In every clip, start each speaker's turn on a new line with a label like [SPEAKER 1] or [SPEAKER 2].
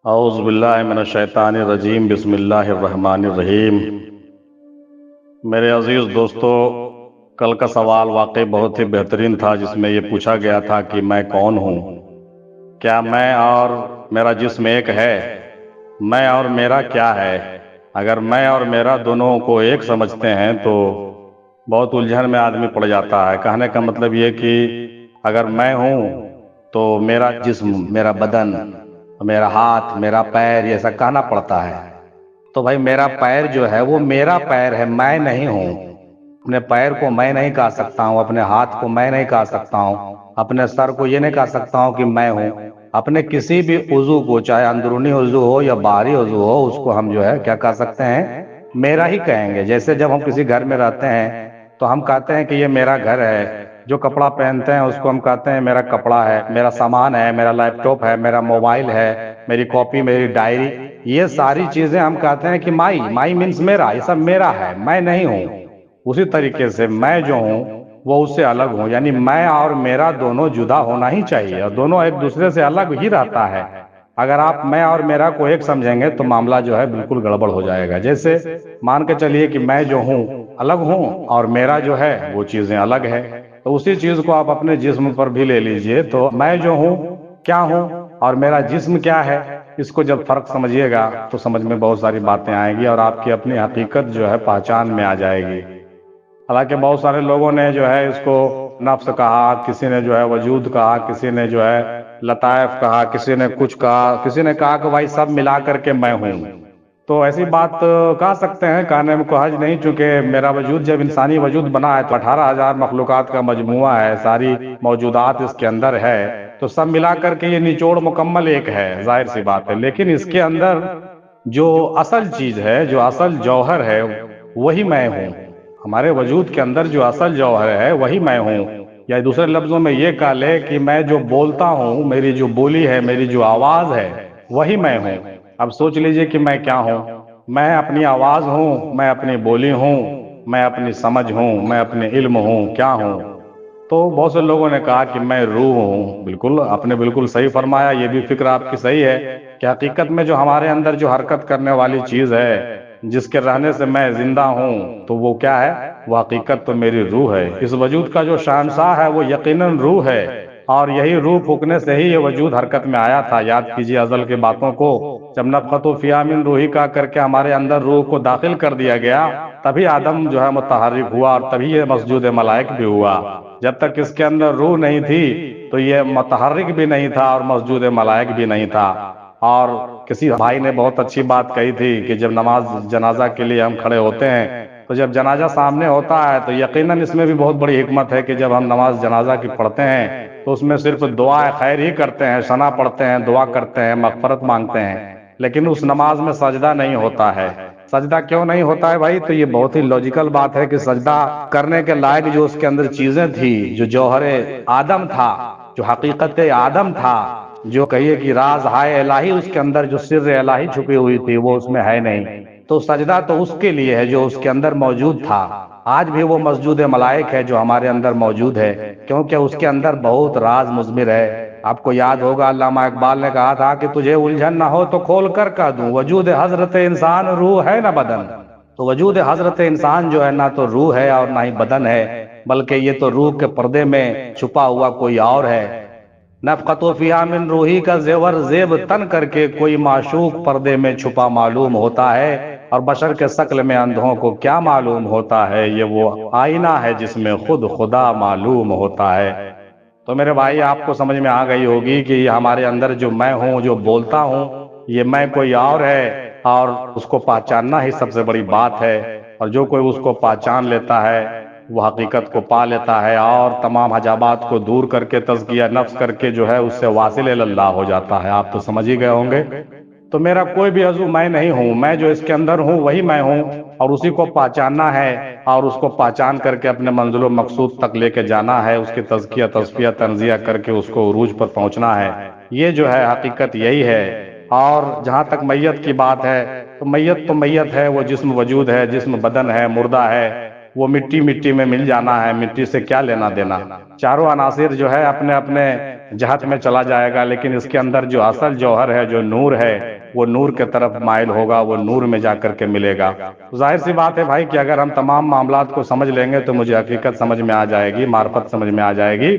[SPEAKER 1] اعوذ باللہ من الشیطان الرجیم بسم اللہ الرحمن الرحیم۔ میرے عزیز دوستو، کل کا سوال واقعی بہت ہی بہترین تھا، جس میں یہ پوچھا گیا تھا کہ میں کون ہوں؟ کیا میں اور میرا جسم ایک ہے؟ میں اور میرا کیا ہے؟ اگر میں اور میرا دونوں کو ایک سمجھتے ہیں تو بہت الجھن میں آدمی پڑ جاتا ہے۔ کہنے کا مطلب یہ کہ اگر میں ہوں تو میرا جسم، میرا بدن، میرا ہاتھ، میرا پیر، یہ سب کہنا پڑتا ہے۔ تو بھائی میرا پیر جو ہے وہ میرا پیر ہے، میں نہیں ہوں۔ اپنے پیر کو میں نہیں کہہ سکتا ہوں، اپنے ہاتھ کو میں نہیں کہہ سکتا ہوں، اپنے سر کو یہ نہیں کہہ سکتا ہوں کہ میں ہوں۔ اپنے کسی بھی عضو کو، چاہے اندرونی عضو ہو یا باہری عضو ہو، اس کو ہم جو ہے کیا کہہ سکتے ہیں؟ میرا ہی کہیں گے۔ جیسے جب ہم کسی گھر میں رہتے ہیں تو ہم کہتے ہیں کہ یہ میرا گھر ہے۔ جو کپڑا پہنتے ہیں اس کو ہم کہتے ہیں میرا کپڑا ہے، میرا سامان ہے، میرا لیپ ٹاپ ہے، میرا موبائل ہے، میری کاپی، میری ڈائری، یہ ساری چیزیں ہم کہتے ہیں کہ مائی مینس میرا، یہ سب میرا ہے، میں نہیں ہوں۔ اسی طریقے سے میں جو ہوں وہ اس سے الگ ہوں، یعنی میں اور میرا دونوں جدا ہونا ہی چاہیے، اور دونوں ایک دوسرے سے الگ ہی رہتا ہے۔ اگر آپ میں اور میرا کو ایک سمجھیں گے تو معاملہ جو ہے بالکل گڑبڑ ہو جائے گا۔ جیسے مان کے چلیے کہ میں جو ہوں الگ ہوں اور میرا جو ہے وہ چیزیں الگ ہے، تو اسی چیز کو آپ اپنے جسم پر بھی لے لیجئے۔ تو میں جو ہوں کیا ہوں اور میرا جسم کیا ہے، اس کو جب فرق سمجھیے گا تو سمجھ میں بہت ساری باتیں آئیں گی اور آپ کی اپنی حقیقت جو ہے پہچان میں آ جائے گی۔ حالانکہ بہت سارے لوگوں نے جو ہے اس کو نفس کہا، کسی نے جو ہے وجود کہا، کسی نے جو ہے لطائف کہا، کسی نے کچھ کہا، کسی نے کہا کہ بھائی سب ملا کر کے میں ہوں۔ تو ایسی بات کہہ سکتے ہیں، کہنے میں کوئی حرج نہیں، چونکہ میرا وجود جب انسانی وجود بنا ہے تو 18,000 مخلوقات کا مجموعہ ہے، ساری موجودات اس کے اندر ہے، تو سب ملا کر کے یہ نچوڑ مکمل ایک ہے، ظاہر سی بات ہے۔ لیکن اس کے اندر جو اصل چیز ہے، جو اصل جوہر ہے، وہی میں ہوں۔ ہمارے وجود کے اندر جو اصل جوہر ہے وہی میں ہوں، یا دوسرے لفظوں میں یہ کہہ لے کہ میں جو بولتا ہوں، میری جو بولی ہے، میری جو آواز ہے، وہی میں ہوں۔ اب سوچ لیجئے کہ میں کیا ہوں۔ میں اپنی آواز ہوں، میں اپنی بولی ہوں، میں اپنی سمجھ ہوں، میں اپنے علم ہوں، کیا ہوں؟ تو بہت سے لوگوں نے کہا کہ میں روح ہوں۔ بالکل، آپ نے بالکل صحیح فرمایا، یہ بھی فکر آپ کی صحیح ہے کہ حقیقت میں جو ہمارے اندر جو حرکت کرنے والی چیز ہے، جس کے رہنے سے میں زندہ ہوں، تو وہ کیا ہے؟ وہ حقیقت تو میری روح ہے۔ اس وجود کا جو شہنشاہ ہے وہ یقیناً روح ہے، اور یہی روح پھونکنے سے ہی یہ وجود حرکت میں آیا تھا۔ یاد کیجئے ازل کے باتوں کو، جب نفخۃ فیہا من روحی کہا کر کے ہمارے اندر روح کو داخل کر دیا گیا، تبھی آدم جو ہے متحرک ہوا، اور تبھی یہ مسجود ملائک بھی ہوا۔ جب تک اس کے اندر روح نہیں تھی تو یہ متحرک بھی نہیں تھا اور مسجود ملائک بھی نہیں تھا۔ اور کسی بھائی نے بہت اچھی بات کہی تھی کہ جب نماز جنازہ کے لیے ہم کھڑے ہوتے ہیں تو جب جنازہ سامنے ہوتا ہے تو یقیناً اس میں بھی بہت بڑی حکمت ہے کہ جب ہم نماز جنازہ کی پڑھتے ہیں تو اس میں صرف دعا خیر ہی کرتے ہیں، ثنا پڑھتے ہیں، دعا کرتے ہیں، مغفرت مانگتے ہیں، لیکن اس نماز میں سجدہ نہیں ہوتا ہے۔ سجدہ کیوں نہیں ہوتا ہے بھائی؟ تو یہ بہت ہی لاجیکل بات ہے کہ سجدہ کرنے کے لائق جو اس کے اندر چیزیں تھی، جو جوہر آدم تھا، جو حقیقت آدم تھا، جو کہیے کہ راز ہائے الہی اس کے اندر، جو سر الہی چھپی ہوئی تھی، وہ اس میں ہے نہیں۔ تو سجدہ تو اس کے لیے ہے جو اس کے اندر موجود تھا۔ آج بھی وہ مسجود ملائک ہے جو ہمارے اندر موجود ہے، کیونکہ اس کے اندر بہت راز مضمر ہے۔ آپ کو یاد ہوگا علامہ اقبال نے کہا تھا کہ تجھے الجھن نہ ہو تو کھول کر کہہ دوں، وجود حضرت انسان روح ہے نہ بدن۔ تو وجود حضرت انسان جو ہے نہ تو روح ہے اور نہ ہی بدن ہے، بلکہ یہ تو روح کے پردے میں چھپا ہوا کوئی اور ہے۔ نفخۃ فیہا من روحی کا زیور زیب تن کر کے کوئی معشوق پردے میں چھپا معلوم ہوتا ہے، اور بشر کے شکل میں اندھوں کو کیا معلوم ہوتا ہے؟ یہ وہ آئینہ ہے جس میں خود خدا معلوم ہوتا ہے۔ تو میرے بھائی، آپ کو سمجھ میں آ گئی ہوگی کہ یہ ہمارے اندر جو میں ہوں، جو بولتا ہوں، یہ میں کوئی اور ہے، اور اس کو پہچاننا ہی سب سے بڑی بات ہے۔ اور جو کوئی اس کو پہچان لیتا ہے وہ حقیقت کو پا لیتا ہے، اور تمام حجابات کو دور کر کے تزکیہ نفس کر کے جو ہے اس سے واصل اللہ ہو جاتا ہے۔ آپ تو سمجھ ہی گئے ہوں گے۔ تو میرا کوئی بھی عضو میں نہیں ہوں، میں جو اس کے اندر ہوں وہی میں ہوں، اور اسی کو پہچاننا ہے، اور اس کو پہچان کر کے اپنے منزل و مقصود تک لے کے جانا ہے، اس کی تزکیہ تصفیہ تنزیہ کر کے اس کو عروج پر پہنچنا ہے۔ یہ جو ہے حقیقت یہی ہے۔ اور جہاں تک میت کی بات ہے تو میت ہے، وہ جسم وجود ہے، جسم بدن ہے، مردہ ہے، وہ مٹی میں مل جانا ہے، مٹی سے کیا لینا دینا۔ چاروں عناصر جو ہے اپنے اپنے جہت میں چلا جائے گا، لیکن اس کے اندر جو اصل جوہر ہے، جو نور ہے، وہ نور کے طرف مائل ہوگا، وہ نور میں جا کر کے ملے گا۔ ظاہر سی بات ہے بھائی کہ اگر ہم تمام معاملات کو سمجھ لیں گے تو مجھے حقیقت سمجھ میں آ جائے گی، معرفت سمجھ میں آ جائے گی،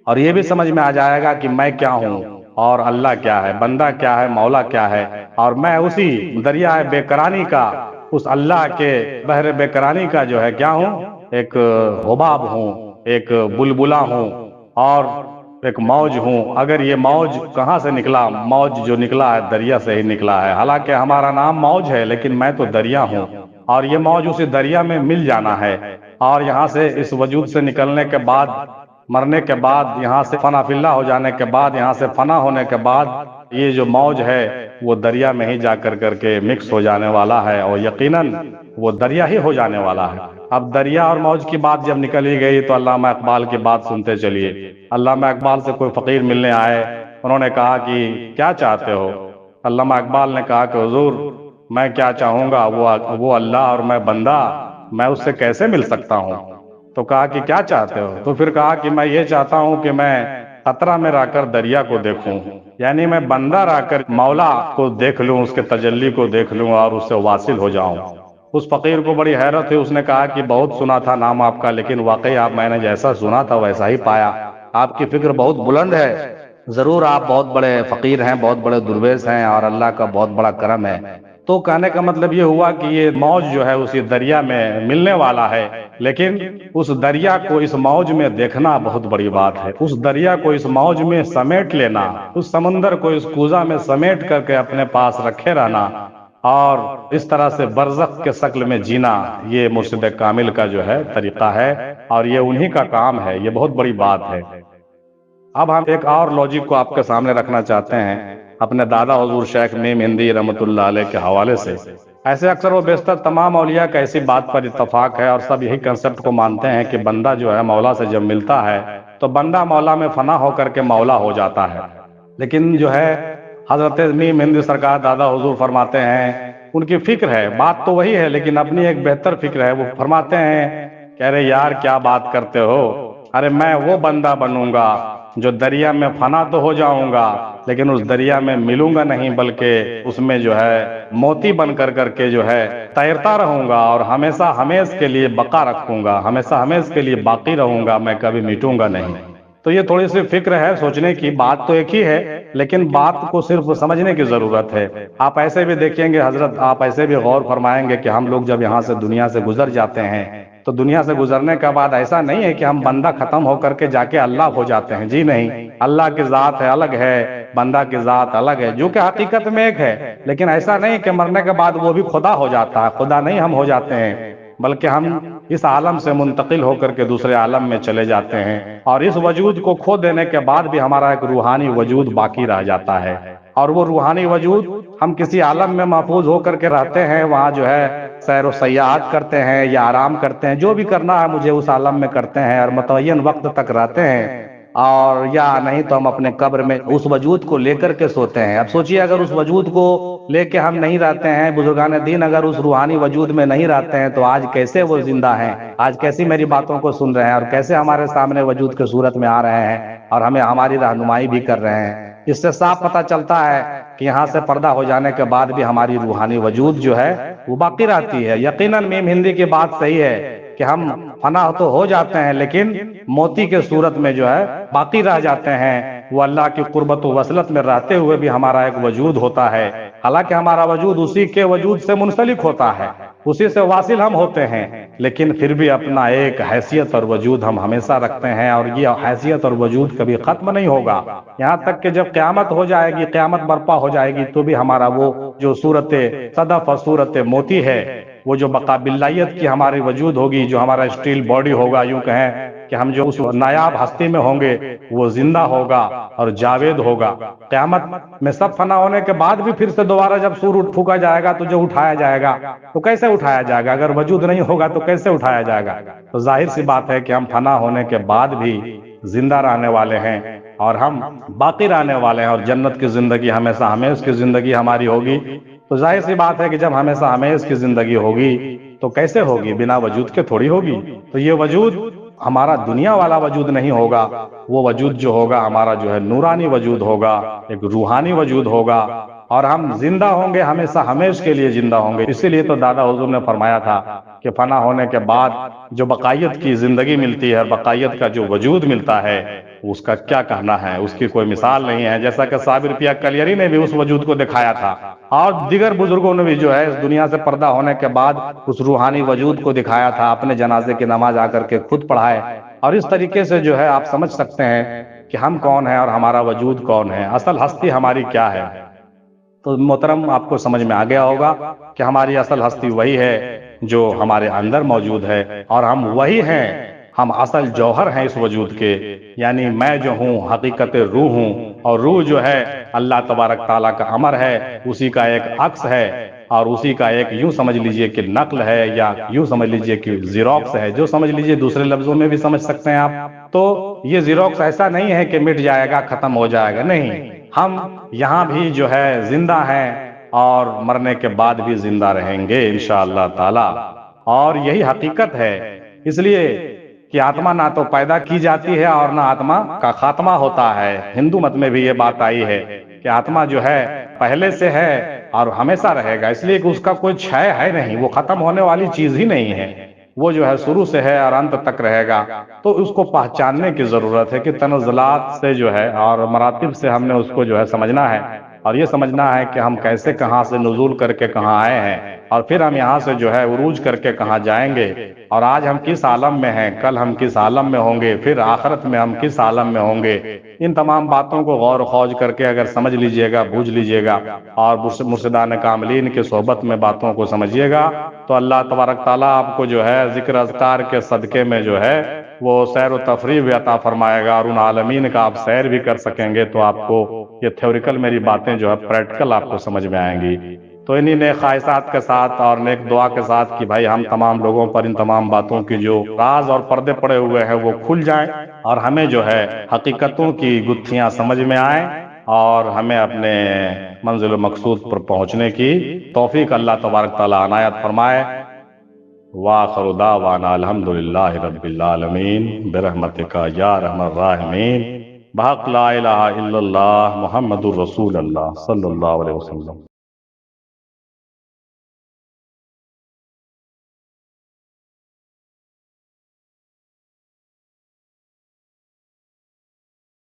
[SPEAKER 1] اور یہ بھی سمجھ میں آ جائے گا کہ میں کیا ہوں اور اللہ کیا ہے، بندہ کیا ہے، مولا کیا ہے، اور میں اسی دریائے بے قراری کا، اس اللہ کے بحر بے قراری کا جو ہے کیا ہوں، ایک حباب ہوں، ایک بلبلا ہوں، اور ایک موج ہوں۔ اگر یہ موج کہاں سے نکلا؟ موج جو نکلا ہے دریا سے ہی نکلا ہے۔ حالانکہ ہمارا نام موج ہے، لیکن میں تو دریا ہوں، اور یہ موج اسی دریا میں مل جانا ہے، اور یہاں سے اس وجود سے نکلنے کے بعد، مرنے کے بعد، یہاں سے فنا فی اللہ ہو جانے کے بعد، یہاں سے فنا ہونے کے بعد، یہ جو موج ہے وہ دریا میں ہی جا کر کے مکس ہو جانے والا ہے، اور یقیناً وہ دریا ہی ہو جانے والا ہے۔ اب دریا اور موج کی بات جب نکلی گئی تو علامہ اقبال کی بات سنتے چلیے۔ علامہ اقبال سے کوئی فقیر ملنے آئے، انہوں نے کہا کہ کیا چاہتے ہو؟ علامہ اقبال نے کہا کہ حضور میں کیا چاہوں گا، وہ اللہ اور میں بندہ، میں اس سے کیسے مل سکتا ہوں؟ تو کہا کہ کیا چاہتے ہو؟ تو پھر کہا کہ میں یہ چاہتا ہوں کہ میں قطرہ میں رہ کر دریا کو دیکھوں، یعنی میں بندہ رہ کر مولا کو دیکھ لوں، اس کے تجلی کو دیکھ لوں اور اس سے واصل ہو جاؤں۔ اس فقیر کو بڑی حیرت ہوئی، اس نے کہا کہ بہت سنا تھا نام آپ کا، لیکن واقعی آپ، میں نے جیسا سنا تھا ویسا ہی پایا، آپ کی فکر بہت بلند ہے، ضرور آپ بہت بڑے فقیر ہیں، بہت بڑے درویش ہیں، اور اللہ کا بہت بڑا کرم ہے۔ تو کہنے کا مطلب یہ ہوا کہ یہ موج جو ہے اسی دریا میں ملنے والا ہے، لیکن اس دریا کو اس موج میں دیکھنا بہت بڑی بات ہے، اس دریا کو اس موج میں سمیٹ لینا، اس سمندر کو اس کوزہ میں سمیٹ کر کے اپنے پاس رکھے رہنا، اور اس طرح سے برزخ کے شکل میں جینا، یہ مرشد کامل کا جو ہے طریقہ ہے، اور یہ انہی کا کام ہے، یہ بہت بڑی بات ہے۔ اب ہم ایک اور لوجک کو آپ کے سامنے رکھنا چاہتے ہیں اپنے دادا حضور شیخ میم ہندی رحمۃ اللہ علیہ کے حوالے سے۔ ایسے اکثر و بیشتر تمام اولیاء کا ایسی بات پر اتفاق ہے، اور سب یہی کنسپٹ کو مانتے ہیں کہ بندہ جو ہے مولا سے جب ملتا ہے تو بندہ مولا میں فنا ہو کر کے مولا ہو جاتا ہے۔ لیکن جو ہے حضرت میم ہندی سرکار دادا حضور فرماتے ہیں، ان کی فکر ہے، بات تو وہی ہے لیکن اپنی ایک بہتر فکر ہے، وہ فرماتے ہیں کہ ارے یار کیا بات کرتے ہو، ارے میں وہ بندہ بنوں گا جو دریا میں فنا تو ہو جاؤں گا، لیکن اس دریا میں ملوں گا نہیں، بلکہ اس میں جو ہے موتی بن کر کے جو ہے تیرتا رہوں گا، اور ہمیشہ ہمیش کے لیے بقا رکھوں گا، ہمیشہ ہمیش کے لیے باقی رہوں گا، میں کبھی مٹوں گا نہیں۔ تو یہ تھوڑی سی فکر ہے، سوچنے کی بات تو ایک ہی ہے، لیکن بات کو صرف سمجھنے کی ضرورت ہے۔ آپ ایسے بھی دیکھیں گے حضرت، آپ ایسے بھی غور فرمائیں گے کہ ہم لوگ جب یہاں سے دنیا سے گزر جاتے ہیں تو دنیا سے گزرنے کے بعد ایسا نہیں ہے کہ ہم بندہ ختم ہو کر کے جا کے اللہ ہو جاتے ہیں، جی نہیں، اللہ کی ذات ہے الگ ہے، بندہ کی ذات الگ ہے، جو کہ حقیقت میں ایک ہے، لیکن ایسا نہیں کہ مرنے کے بعد وہ بھی خدا ہو جاتا ہے، خدا نہیں ہم ہو جاتے ہیں، بلکہ ہم اس عالم سے منتقل ہو کر کے دوسرے عالم میں چلے جاتے ہیں، اور اس وجود کو کھو دینے کے بعد بھی ہمارا ایک روحانی وجود باقی رہ جاتا ہے، اور وہ روحانی وجود ہم کسی عالم میں محفوظ ہو کر کے رہتے ہیں، وہاں جو ہے سیر و سیاحت کرتے ہیں یا آرام کرتے ہیں، جو بھی کرنا ہے مجھے اس عالم میں کرتے ہیں، اور متعین وقت تک رہتے ہیں، اور یا نہیں تو ہم اپنے قبر میں اس وجود کو لے کر کے سوتے ہیں۔ اب سوچئے اگر اس وجود کو لے کے ہم نہیں رہتے ہیں، بزرگان دین اگر اس روحانی وجود میں نہیں رہتے ہیں، تو آج کیسے وہ زندہ ہیں، آج کیسی میری باتوں کو سن رہے ہیں، اور کیسے ہمارے سامنے وجود کے صورت میں آ رہے ہیں اور ہمیں ہماری رہنمائی بھی کر رہے ہیں۔ اس سے صاف پتہ چلتا ہے کہ یہاں سے پردہ ہو جانے کے بعد بھی ہماری روحانی وجود جو ہے وہ باقی رہتی ہے۔ یقیناً میم ہندی کی بات صحیح ہے کہ ہم فنا تو ہو جاتے ہیں، لیکن موتی کے صورت میں جو ہے باقی رہ جاتے ہیں، وہ اللہ کی قربت و وصلت میں رہتے ہوئے بھی ہمارا ایک وجود ہوتا ہے، حالانکہ ہمارا وجود اسی کے وجود سے منسلک ہوتا ہے، اسی سے واصل ہم ہوتے ہیں، لیکن پھر بھی اپنا ایک حیثیت اور وجود ہم ہمیشہ رکھتے ہیں، اور یہ حیثیت اور وجود کبھی ختم نہیں ہوگا، یہاں تک کہ جب قیامت ہو جائے گی، قیامت برپا ہو جائے گی، تو بھی ہمارا وہ جو صورت صدف اور صورت موتی ہے، وہ جو بقا باللہیت کی ہماری وجود ہوگی، جو ہمارا اسٹیل باڈی ہوگا، یوں کہیں کہ ہم جو اس نایاب ہستی میں ہوں گے وہ زندہ ہوگا اور جاوید ہوگا۔ قیامت میں سب فنا ہونے کے بعد بھی پھر سے دوبارہ جب سور پھونکا جائے گا تو جو اٹھایا جائے گا، تو کیسے اٹھایا جائے گا؟ اگر وجود نہیں ہوگا تو کیسے اٹھایا جائے گا؟ تو ظاہر سی بات ہے کہ ہم فنا ہونے کے بعد بھی زندہ رہنے والے ہیں، اور ہم باقی رہنے والے ہیں، اور جنت کی زندگی ہمیشہ ہمیش کی زندگی ہماری ہوگی۔ تو ظاہر سی بات ہے کہ جب ہمیشہ ہمیش کی زندگی ہوگی تو کیسے ہوگی؟ بنا وجود کے تھوڑی ہوگی۔ تو یہ وجود ہمارا دنیا والا وجود نہیں ہوگا، وہ وجود جو ہوگا ہمارا جو ہے نورانی وجود ہوگا، ایک روحانی وجود ہوگا، اور ہم زندہ ہوں گے، ہمیشہ ہمیش کے لیے زندہ ہوں گے۔ اسی لیے تو دادا حضور نے فرمایا تھا کہ فنا ہونے کے بعد جو بقائیت کی زندگی ملتی ہے، بقائیت کا جو وجود ملتا ہے، اس کا کیا کہنا ہے، اس کی کوئی مثال نہیں ہے۔ جیسا کہ صابر پیا کلیری نے بھی اس وجود کو دکھایا تھا، اور دیگر بزرگوں نے بھی جو ہے اس دنیا سے پردہ ہونے کے بعد اس روحانی وجود کو دکھایا تھا، اپنے جنازے کی نماز آ کر کے خود پڑھائے۔ اور اس طریقے سے جو ہے آپ سمجھ سکتے ہیں کہ ہم کون ہیں اور ہمارا وجود کون ہے، اصل ہستی ہماری کیا ہے۔ تو محترم آپ کو سمجھ میں آ گیا ہوگا کہ ہماری اصل ہستی وہی ہے جو ہمارے اندر موجود ہے، اور ہم وہی ہیں، ہم اصل جوہر ہیں اس وجود کے۔ یعنی میں جو ہوں حقیقت روح ہوں، اور روح جو ہے اللہ تبارک تعالیٰ کا امر ہے، اسی کا ایک عکس ہے، اور اسی کا ایک یوں سمجھ لیجئے کہ نقل ہے، یا یوں سمجھ لیجئے کہ زیروکس ہے، جو سمجھ لیجئے دوسرے لفظوں میں بھی سمجھ سکتے ہیں آپ۔ تو یہ زیروکس ایسا نہیں ہے کہ مٹ جائے گا، ختم ہو جائے گا، نہیں، ہم یہاں بھی جو ہے زندہ ہیں، اور مرنے کے بعد بھی زندہ رہیں گے انشاءاللہ تعالی۔ اور یہی حقیقت ہے، اس لیے کہ آتما نہ تو پیدا کی جاتی ہے اور نہ آتما کا خاتمہ ہوتا ہے۔ ہندو مت میں بھی یہ بات آئی ہے کہ آتما جو ہے پہلے سے ہے اور ہمیشہ رہے گا، اس لیے کہ اس کا کوئی چھے ہے نہیں، وہ ختم ہونے والی چیز ہی نہیں ہے، وہ جو ہے شروع سے ہے اور انت تک رہے گا۔ تو اس کو پہچاننے کی ضرورت ہے کہ تنزلات سے جو ہے اور مراتب سے ہم نے اس کو جو ہے سمجھنا ہے، اور یہ سمجھنا ہے کہ ہم کیسے کہاں سے نزول کر کے کہاں آئے ہیں، اور پھر ہم یہاں سے جو ہے عروج کر کے کہاں جائیں گے، اور آج ہم کس عالم میں ہیں، کل ہم کس عالم میں ہوں گے، پھر آخرت میں ہم کس عالم میں ہوں گے۔ ان تمام باتوں کو غور و خوض کر کے اگر سمجھ لیجئے گا، بوجھ لیجئے گا، اور مرشدان کاملین کے صحبت میں باتوں کو سمجھیے گا، تو اللہ تبارک تعالیٰ آپ کو جو ہے ذکر اذکار کے صدقے میں جو ہے وہ سیر و تفریح بھی عطا فرمائے گا، اور ان عالمین کا آپ سیر بھی کر سکیں گے، تو آپ کو یہ تھیوریکل میری باتیں جو ہے پریکٹیکل آپ کو سمجھ میں آئیں گی۔ تو انہی نیک خواہشات کے ساتھ اور نیک دعا کے ساتھ کہ بھائی ہم تمام لوگوں پر ان تمام باتوں کی جو راز اور پردے پڑے ہوئے ہیں وہ کھل جائیں، اور ہمیں جو ہے حقیقتوں کی گتھیاں سمجھ میں آئیں، اور ہمیں اپنے منزل و مقصود پر پہنچنے کی توفیق اللہ تبارک تعالیٰ عنایت فرمائے۔ وآخر دعوانا الحمدللہ رب العالمین برحمتک یا ارحم الراحمین، بحق لا الہ الا اللہ محمد الرسول اللہ صلی اللہ علیہ وسلم۔